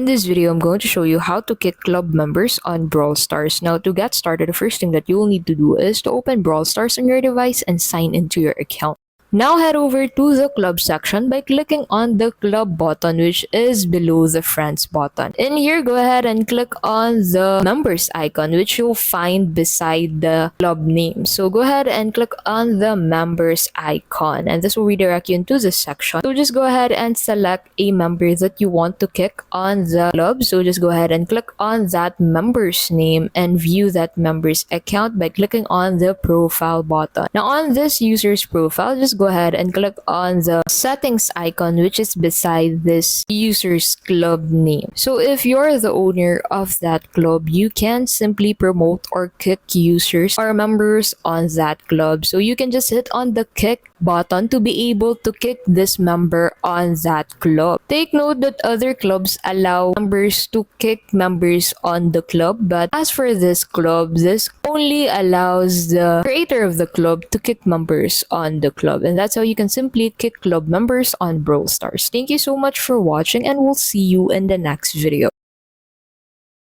In this video, I'm going to show you how to kick club members on Brawl Stars. Now, to get started, the first thing that you will need to do is to open Brawl Stars on your device and sign into your account. Now head over to the club section by clicking on the club button, which is below the friends button. In here, go ahead and click on the members icon, which you'll find beside the club name. So go ahead and click on the members icon, and this will redirect you into this section. So just go ahead and select a member that you want to kick on the club. So just go ahead and click on that member's name and view that member's account by clicking on the profile button. Now on this user's profile, just go ahead and click on the settings icon, which is beside this user's club name. So if you're the owner of that club, you can simply promote or kick users or members on that club. So you can just hit on the kick button to be able to kick this member on that club. Take note that other clubs allow members to kick members on the club, but as for this club, this only allows the creator of the club to kick members on the club, and that's how you can simply kick club members on Brawl Stars. Thank you so much for watching, and we'll see you in the next video.